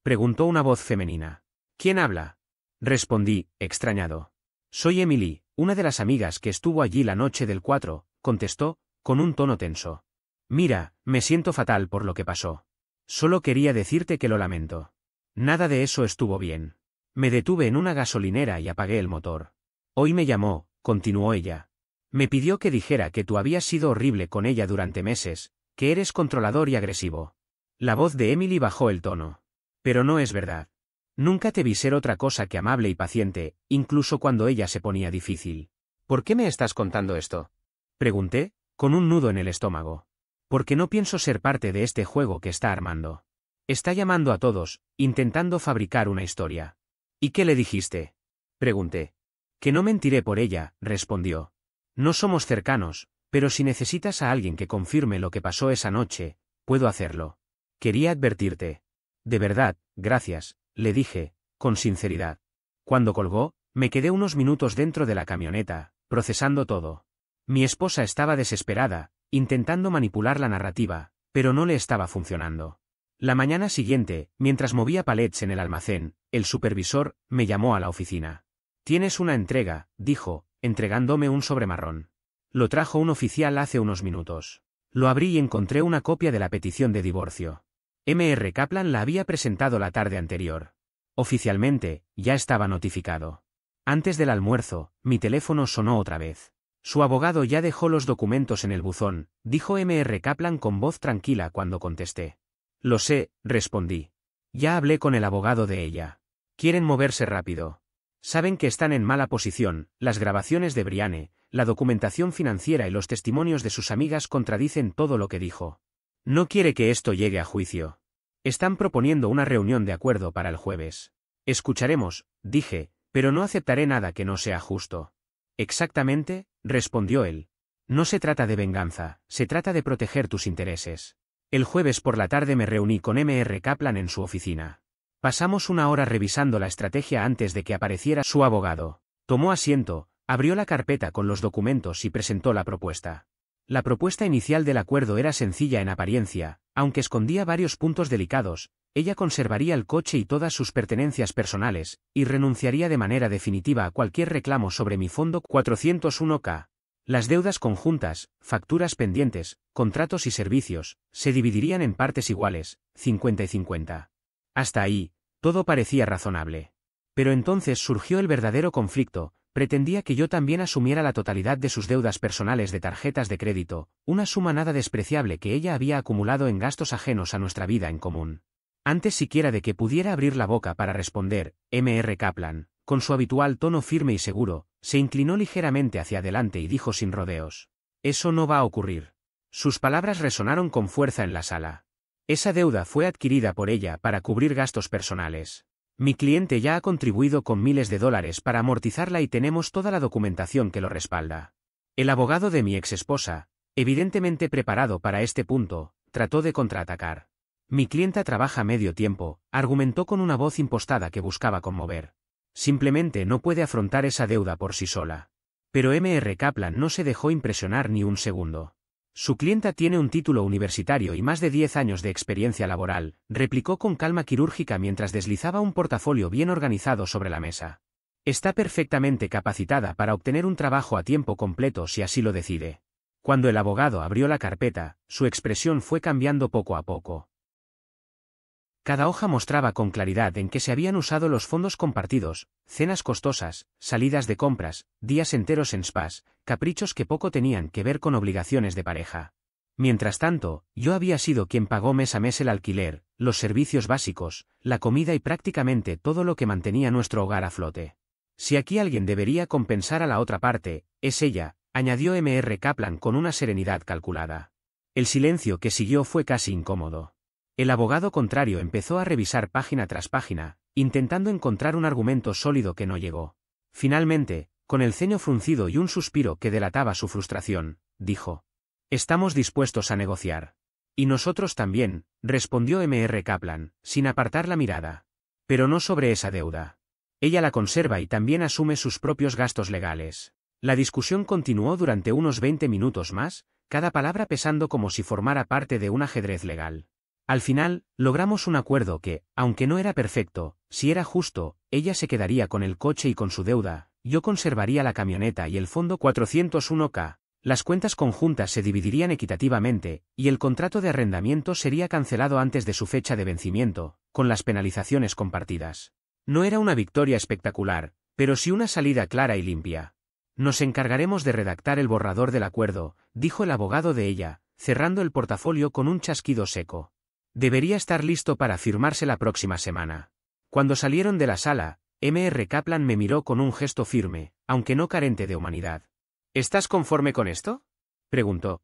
preguntó una voz femenina. «¿Quién habla?», respondí, extrañado. «Soy Emily, una de las amigas que estuvo allí la noche del 4», contestó, con un tono tenso. «Mira, me siento fatal por lo que pasó. Solo quería decirte que lo lamento. Nada de eso estuvo bien. Me detuve en una gasolinera y apagué el motor. Hoy me llamó», continuó ella. «Me pidió que dijera que tú habías sido horrible con ella durante meses, que eres controlador y agresivo». La voz de Emily bajó el tono. «Pero no es verdad. Nunca te vi ser otra cosa que amable y paciente, incluso cuando ella se ponía difícil». «¿Por qué me estás contando esto?», pregunté, con un nudo en el estómago. «Porque no pienso ser parte de este juego que está armando. Está llamando a todos, intentando fabricar una historia». «¿Y qué le dijiste?», pregunté. «Que no mentiré por ella», respondió. «No somos cercanos, pero si necesitas a alguien que confirme lo que pasó esa noche, puedo hacerlo. Quería advertirte». «De verdad, gracias», le dije, con sinceridad. Cuando colgó, me quedé unos minutos dentro de la camioneta, procesando todo. Mi esposa estaba desesperada, intentando manipular la narrativa, pero no le estaba funcionando. La mañana siguiente, mientras movía palets en el almacén, el supervisor me llamó a la oficina. «Tienes una entrega», dijo, entregándome un sobre marrón. Lo trajo un oficial hace unos minutos. Lo abrí y encontré una copia de la petición de divorcio. M.R. Kaplan la había presentado la tarde anterior. Oficialmente, ya estaba notificado. Antes del almuerzo, mi teléfono sonó otra vez. «Su abogado ya dejó los documentos en el buzón», dijo M.R. Kaplan con voz tranquila cuando contesté. «Lo sé», respondí. «Ya hablé con el abogado de ella. Quieren moverse rápido. Saben que están en mala posición, las grabaciones de Brianne, la documentación financiera y los testimonios de sus amigas contradicen todo lo que dijo. No quiere que esto llegue a juicio. Están proponiendo una reunión de acuerdo para el jueves. Escucharemos», dije, «pero no aceptaré nada que no sea justo». «Exactamente», respondió él. «No se trata de venganza, se trata de proteger tus intereses». El jueves por la tarde me reuní con M.R. Kaplan en su oficina. Pasamos una hora revisando la estrategia antes de que apareciera su abogado. Tomó asiento, abrió la carpeta con los documentos y presentó la propuesta. La propuesta inicial del acuerdo era sencilla en apariencia, aunque escondía varios puntos delicados. Ella conservaría el coche y todas sus pertenencias personales, y renunciaría de manera definitiva a cualquier reclamo sobre mi fondo 401k. Las deudas conjuntas, facturas pendientes, contratos y servicios, se dividirían en partes iguales, 50 y 50. Hasta ahí, todo parecía razonable. Pero entonces surgió el verdadero conflicto. Pretendía que yo también asumiera la totalidad de sus deudas personales de tarjetas de crédito, una suma nada despreciable que ella había acumulado en gastos ajenos a nuestra vida en común. Antes siquiera de que pudiera abrir la boca para responder, M.R. Kaplan, con su habitual tono firme y seguro, se inclinó ligeramente hacia adelante y dijo sin rodeos: «Eso no va a ocurrir». Sus palabras resonaron con fuerza en la sala. Esa deuda fue adquirida por ella para cubrir gastos personales. Mi cliente ya ha contribuido con miles de dólares para amortizarla y tenemos toda la documentación que lo respalda. El abogado de mi exesposa, evidentemente preparado para este punto, trató de contraatacar. Mi clienta trabaja medio tiempo, argumentó con una voz impostada que buscaba conmover. Simplemente no puede afrontar esa deuda por sí sola. Pero M.R. Kaplan no se dejó impresionar ni un segundo. Su clienta tiene un título universitario y más de 10 años de experiencia laboral, replicó con calma quirúrgica mientras deslizaba un portafolio bien organizado sobre la mesa. Está perfectamente capacitada para obtener un trabajo a tiempo completo si así lo decide. Cuando el abogado abrió la carpeta, su expresión fue cambiando poco a poco. Cada hoja mostraba con claridad en qué se habían usado los fondos compartidos, cenas costosas, salidas de compras, días enteros en spas, caprichos que poco tenían que ver con obligaciones de pareja. Mientras tanto, yo había sido quien pagó mes a mes el alquiler, los servicios básicos, la comida y prácticamente todo lo que mantenía nuestro hogar a flote. Si aquí alguien debería compensar a la otra parte, es ella, añadió M.R. Kaplan con una serenidad calculada. El silencio que siguió fue casi incómodo. El abogado contrario empezó a revisar página tras página, intentando encontrar un argumento sólido que no llegó. Finalmente, con el ceño fruncido y un suspiro que delataba su frustración, dijo: «Estamos dispuestos a negociar». «Y nosotros también», respondió M.R. Kaplan, sin apartar la mirada. «Pero no sobre esa deuda. Ella la conserva y también asume sus propios gastos legales». La discusión continuó durante unos 20 minutos más, cada palabra pesando como si formara parte de un ajedrez legal. Al final, logramos un acuerdo que, aunque no era perfecto, si era justo, ella se quedaría con el coche y con su deuda, yo conservaría la camioneta y el fondo 401k, las cuentas conjuntas se dividirían equitativamente, y el contrato de arrendamiento sería cancelado antes de su fecha de vencimiento, con las penalizaciones compartidas. No era una victoria espectacular, pero sí una salida clara y limpia. «Nos encargaremos de redactar el borrador del acuerdo», dijo el abogado de ella, cerrando el portafolio con un chasquido seco. «Debería estar listo para firmarse la próxima semana». Cuando salieron de la sala, M.R. Kaplan me miró con un gesto firme, aunque no carente de humanidad. «¿Estás conforme con esto?», preguntó.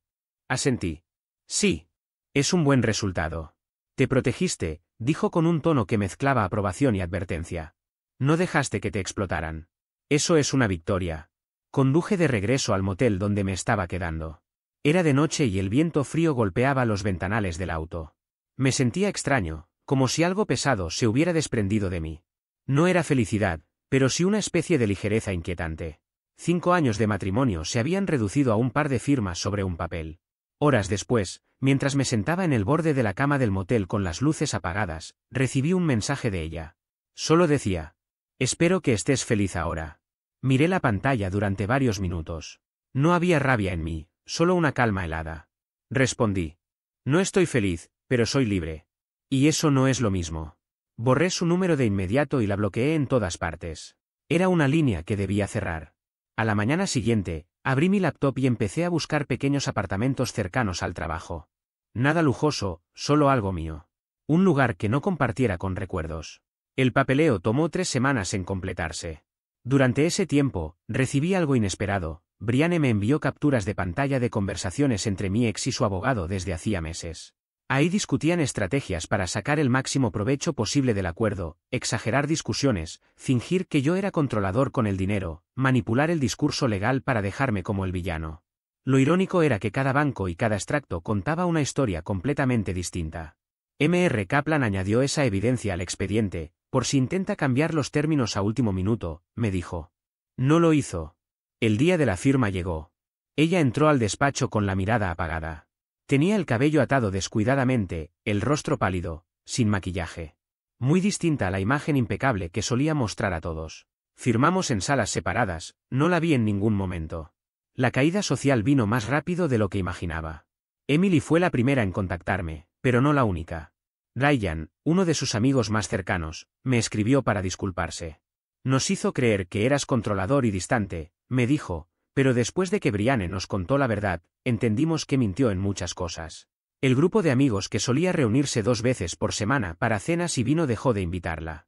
Asentí. «Sí. Es un buen resultado». «Te protegiste», dijo con un tono que mezclaba aprobación y advertencia. «No dejaste que te explotaran. Eso es una victoria». Conduje de regreso al motel donde me estaba quedando. Era de noche y el viento frío golpeaba los ventanales del auto. Me sentía extraño, como si algo pesado se hubiera desprendido de mí. No era felicidad, pero sí una especie de ligereza inquietante. 5 años de matrimonio se habían reducido a un par de firmas sobre un papel. Horas después, mientras me sentaba en el borde de la cama del motel con las luces apagadas, recibí un mensaje de ella. Solo decía: «Espero que estés feliz ahora». Miré la pantalla durante varios minutos. No había rabia en mí, solo una calma helada. Respondí: «No estoy feliz, pero soy libre». Y eso no es lo mismo. Borré su número de inmediato y la bloqueé en todas partes. Era una línea que debía cerrar. A la mañana siguiente, abrí mi laptop y empecé a buscar pequeños apartamentos cercanos al trabajo. Nada lujoso, solo algo mío. Un lugar que no compartiera con recuerdos. El papeleo tomó 3 semanas en completarse. Durante ese tiempo, recibí algo inesperado. Brianne me envió capturas de pantalla de conversaciones entre mi ex y su abogado desde hacía meses. Ahí discutían estrategias para sacar el máximo provecho posible del acuerdo, exagerar discusiones, fingir que yo era controlador con el dinero, manipular el discurso legal para dejarme como el villano. Lo irónico era que cada banco y cada extracto contaba una historia completamente distinta. M.R. Kaplan añadió esa evidencia al expediente, por si intenta cambiar los términos a último minuto, me dijo. No lo hizo. El día de la firma llegó. Ella entró al despacho con la mirada apagada. Tenía el cabello atado descuidadamente, el rostro pálido, sin maquillaje. Muy distinta a la imagen impecable que solía mostrar a todos. Firmamos en salas separadas, no la vi en ningún momento. La caída social vino más rápido de lo que imaginaba. Emily fue la primera en contactarme, pero no la única. Ryan, uno de sus amigos más cercanos, me escribió para disculparse. Nos hizo creer que eras controlador y distante, me dijo, pero después de que Brianne nos contó la verdad, entendimos que mintió en muchas cosas. El grupo de amigos que solía reunirse 2 veces por semana para cenas y vino dejó de invitarla.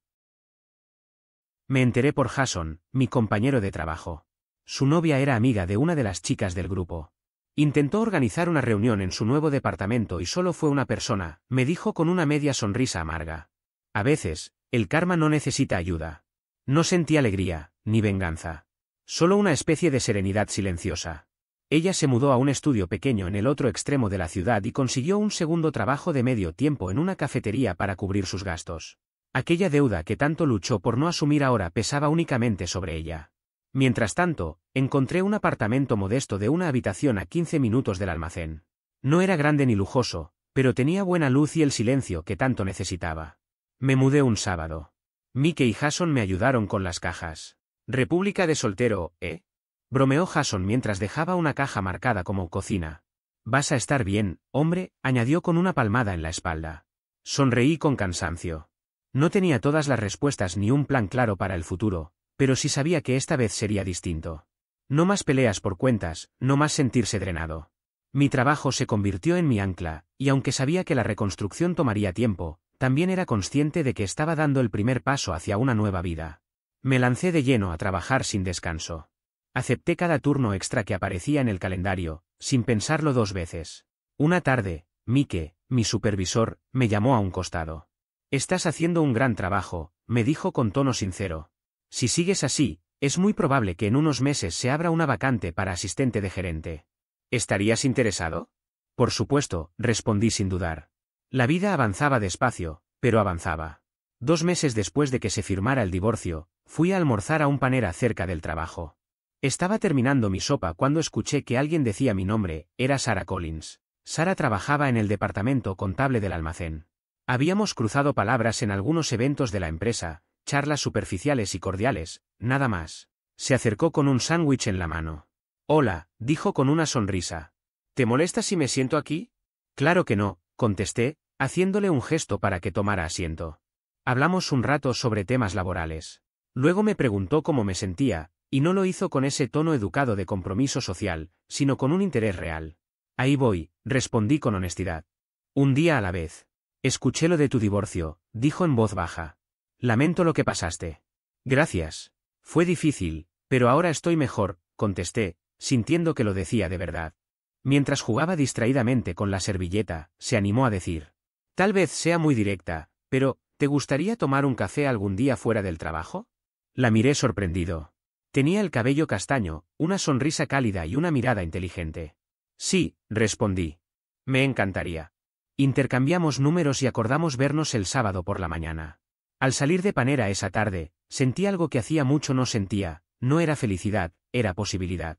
Me enteré por Jason, mi compañero de trabajo. Su novia era amiga de una de las chicas del grupo. Intentó organizar una reunión en su nuevo departamento y solo fue una persona, me dijo con una media sonrisa amarga. A veces, el karma no necesita ayuda. No sentí alegría, ni venganza. Solo una especie de serenidad silenciosa. Ella se mudó a un estudio pequeño en el otro extremo de la ciudad y consiguió un segundo trabajo de medio tiempo en una cafetería para cubrir sus gastos. Aquella deuda que tanto luchó por no asumir ahora pesaba únicamente sobre ella. Mientras tanto, encontré un apartamento modesto de una habitación a 15 minutos del almacén. No era grande ni lujoso, pero tenía buena luz y el silencio que tanto necesitaba. Me mudé un sábado. Mike y Jason me ayudaron con las cajas. República de soltero, ¿eh? Bromeó Jason mientras dejaba una caja marcada como cocina. Vas a estar bien, hombre, añadió con una palmada en la espalda. Sonreí con cansancio. No tenía todas las respuestas ni un plan claro para el futuro, pero sí sabía que esta vez sería distinto. No más peleas por cuentas, no más sentirse drenado. Mi trabajo se convirtió en mi ancla, y aunque sabía que la reconstrucción tomaría tiempo, también era consciente de que estaba dando el primer paso hacia una nueva vida. Me lancé de lleno a trabajar sin descanso. Acepté cada turno extra que aparecía en el calendario, sin pensarlo 2 veces. Una tarde, Mike, mi supervisor, me llamó a un costado. Estás haciendo un gran trabajo, me dijo con tono sincero. Si sigues así, es muy probable que en unos meses se abra una vacante para asistente de gerente. ¿Estarías interesado? Por supuesto, respondí sin dudar. La vida avanzaba despacio, pero avanzaba. 2 meses después de que se firmara el divorcio, fui a almorzar a un panera cerca del trabajo. Estaba terminando mi sopa cuando escuché que alguien decía mi nombre, era Sarah Collins. Sarah trabajaba en el departamento contable del almacén. Habíamos cruzado palabras en algunos eventos de la empresa, charlas superficiales y cordiales, nada más. Se acercó con un sándwich en la mano. Hola, dijo con una sonrisa. ¿Te molesta si me siento aquí? Claro que no, contesté, haciéndole un gesto para que tomara asiento. Hablamos un rato sobre temas laborales. Luego me preguntó cómo me sentía, y no lo hizo con ese tono educado de compromiso social, sino con un interés real. Ahí voy, respondí con honestidad. Un día a la vez. Escuché lo de tu divorcio, dijo en voz baja. Lamento lo que pasaste. Gracias. Fue difícil, pero ahora estoy mejor, contesté, sintiendo que lo decía de verdad. Mientras jugaba distraídamente con la servilleta, se animó a decir. Tal vez sea muy directa, pero, ¿te gustaría tomar un café algún día fuera del trabajo? La miré sorprendido. Tenía el cabello castaño, una sonrisa cálida y una mirada inteligente. Sí, respondí. Me encantaría. Intercambiamos números y acordamos vernos el sábado por la mañana. Al salir de Panera esa tarde, sentí algo que hacía mucho no sentía, no era felicidad, era posibilidad.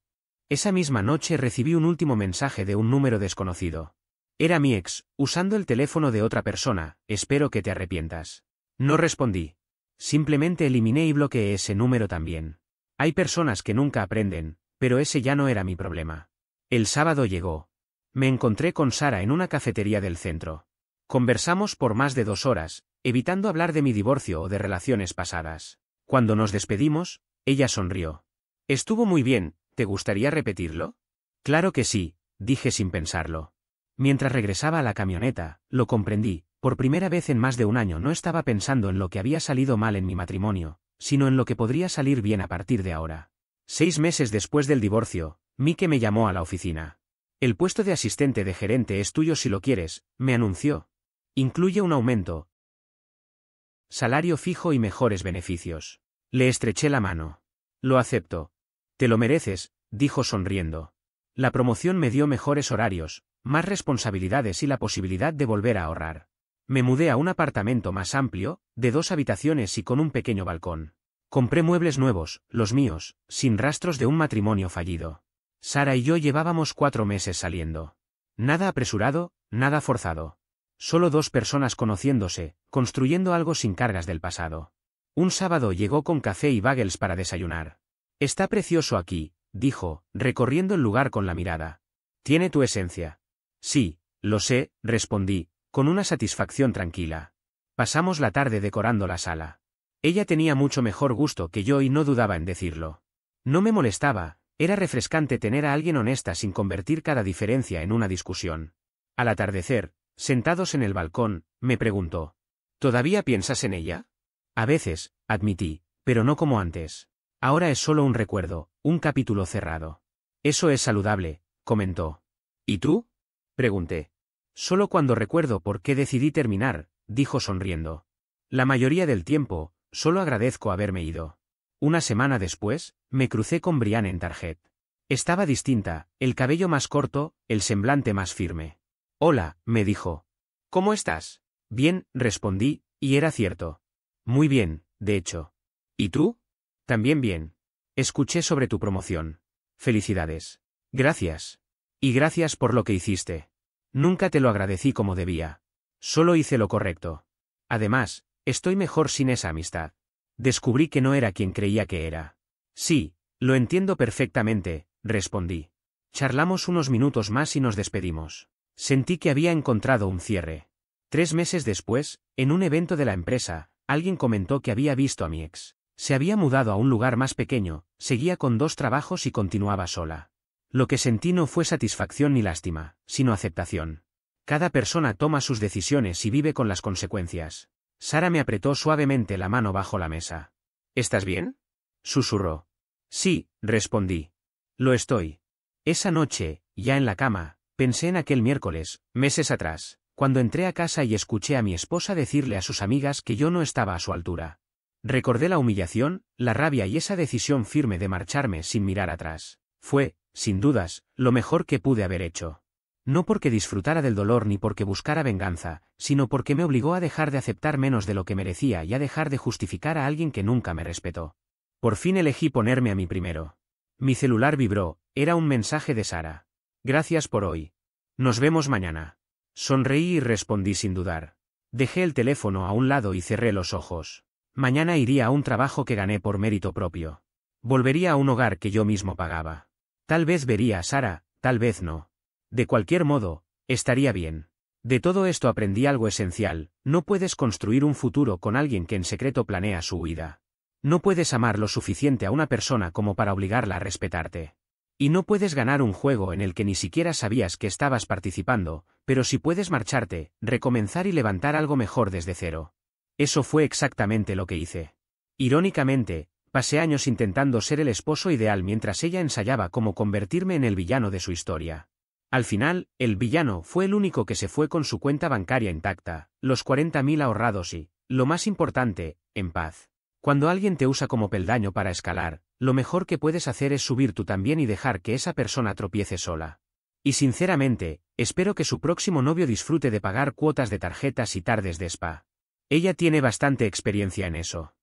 Esa misma noche recibí un último mensaje de un número desconocido. Era mi ex, usando el teléfono de otra persona, espero que te arrepientas. No respondí. Simplemente eliminé y bloqueé ese número también. Hay personas que nunca aprenden, pero ese ya no era mi problema. El sábado llegó. Me encontré con Sarah en una cafetería del centro. Conversamos por más de 2 horas, evitando hablar de mi divorcio o de relaciones pasadas. Cuando nos despedimos, ella sonrió. Estuvo muy bien, ¿te gustaría repetirlo? Claro que sí, dije sin pensarlo. Mientras regresaba a la camioneta, lo comprendí, por primera vez en más de un año no estaba pensando en lo que había salido mal en mi matrimonio, sino en lo que podría salir bien a partir de ahora. 6 meses después del divorcio, Mike me llamó a la oficina. El puesto de asistente de gerente es tuyo si lo quieres, me anunció. Incluye un aumento, salario fijo y mejores beneficios. Le estreché la mano. Lo acepto. Te lo mereces, dijo sonriendo. La promoción me dio mejores horarios, más responsabilidades y la posibilidad de volver a ahorrar. Me mudé a un apartamento más amplio, de 2 habitaciones y con un pequeño balcón. Compré muebles nuevos, los míos, sin rastros de un matrimonio fallido. Sarah y yo llevábamos 4 meses saliendo. Nada apresurado, nada forzado. Solo 2 personas conociéndose, construyendo algo sin cargas del pasado. Un sábado llegó con café y bagels para desayunar. Está precioso aquí, dijo, recorriendo el lugar con la mirada. Tiene tu esencia. Sí, lo sé, respondí, con una satisfacción tranquila. Pasamos la tarde decorando la sala. Ella tenía mucho mejor gusto que yo y no dudaba en decirlo. No me molestaba, era refrescante tener a alguien honesta sin convertir cada diferencia en una discusión. Al atardecer, sentados en el balcón, me preguntó: ¿todavía piensas en ella? A veces, admití, pero no como antes. Ahora es solo un recuerdo, un capítulo cerrado. Eso es saludable, comentó. ¿Y tú? Pregunté. Solo cuando recuerdo por qué decidí terminar, dijo sonriendo. La mayoría del tiempo, solo agradezco haberme ido. Una semana después, me crucé con Brianne en Target. Estaba distinta, el cabello más corto, el semblante más firme. Hola, me dijo. ¿Cómo estás? Bien, respondí, y era cierto. Muy bien, de hecho. ¿Y tú? También bien. Escuché sobre tu promoción. Felicidades. Gracias. Y gracias por lo que hiciste. Nunca te lo agradecí como debía. Solo hice lo correcto. Además, estoy mejor sin esa amistad. Descubrí que no era quien creía que era. Sí, lo entiendo perfectamente, respondí. Charlamos unos minutos más y nos despedimos. Sentí que había encontrado un cierre. 3 meses después, en un evento de la empresa, alguien comentó que había visto a mi ex. Se había mudado a un lugar más pequeño, seguía con 2 trabajos y continuaba sola. Lo que sentí no fue satisfacción ni lástima, sino aceptación. Cada persona toma sus decisiones y vive con las consecuencias. Sara me apretó suavemente la mano bajo la mesa. ¿Estás bien?, susurró. Sí, respondí. Lo estoy. Esa noche, ya en la cama, pensé en aquel miércoles, meses atrás, cuando entré a casa y escuché a mi esposa decirle a sus amigas que yo no estaba a su altura. Recordé la humillación, la rabia y esa decisión firme de marcharme sin mirar atrás. Fue, sin dudas, lo mejor que pude haber hecho. No porque disfrutara del dolor ni porque buscara venganza, sino porque me obligó a dejar de aceptar menos de lo que merecía y a dejar de justificar a alguien que nunca me respetó. Por fin elegí ponerme a mí primero. Mi celular vibró, era un mensaje de Sara. Gracias por hoy. Nos vemos mañana. Sonreí y respondí sin dudar. Dejé el teléfono a un lado y cerré los ojos. Mañana iría a un trabajo que gané por mérito propio. Volvería a un hogar que yo mismo pagaba. Tal vez vería a Sara, tal vez no. De cualquier modo, estaría bien. De todo esto aprendí algo esencial: no puedes construir un futuro con alguien que en secreto planea su huida. No puedes amar lo suficiente a una persona como para obligarla a respetarte. Y no puedes ganar un juego en el que ni siquiera sabías que estabas participando, pero sí puedes marcharte, recomenzar y levantar algo mejor desde cero. Eso fue exactamente lo que hice. Irónicamente, pasé años intentando ser el esposo ideal mientras ella ensayaba cómo convertirme en el villano de su historia. Al final, el villano fue el único que se fue con su cuenta bancaria intacta, los 40.000 ahorrados y, lo más importante, en paz. Cuando alguien te usa como peldaño para escalar, lo mejor que puedes hacer es subir tú también y dejar que esa persona tropiece sola. Y sinceramente, espero que su próximo novio disfrute de pagar cuotas de tarjetas y tardes de spa. Ella tiene bastante experiencia en eso.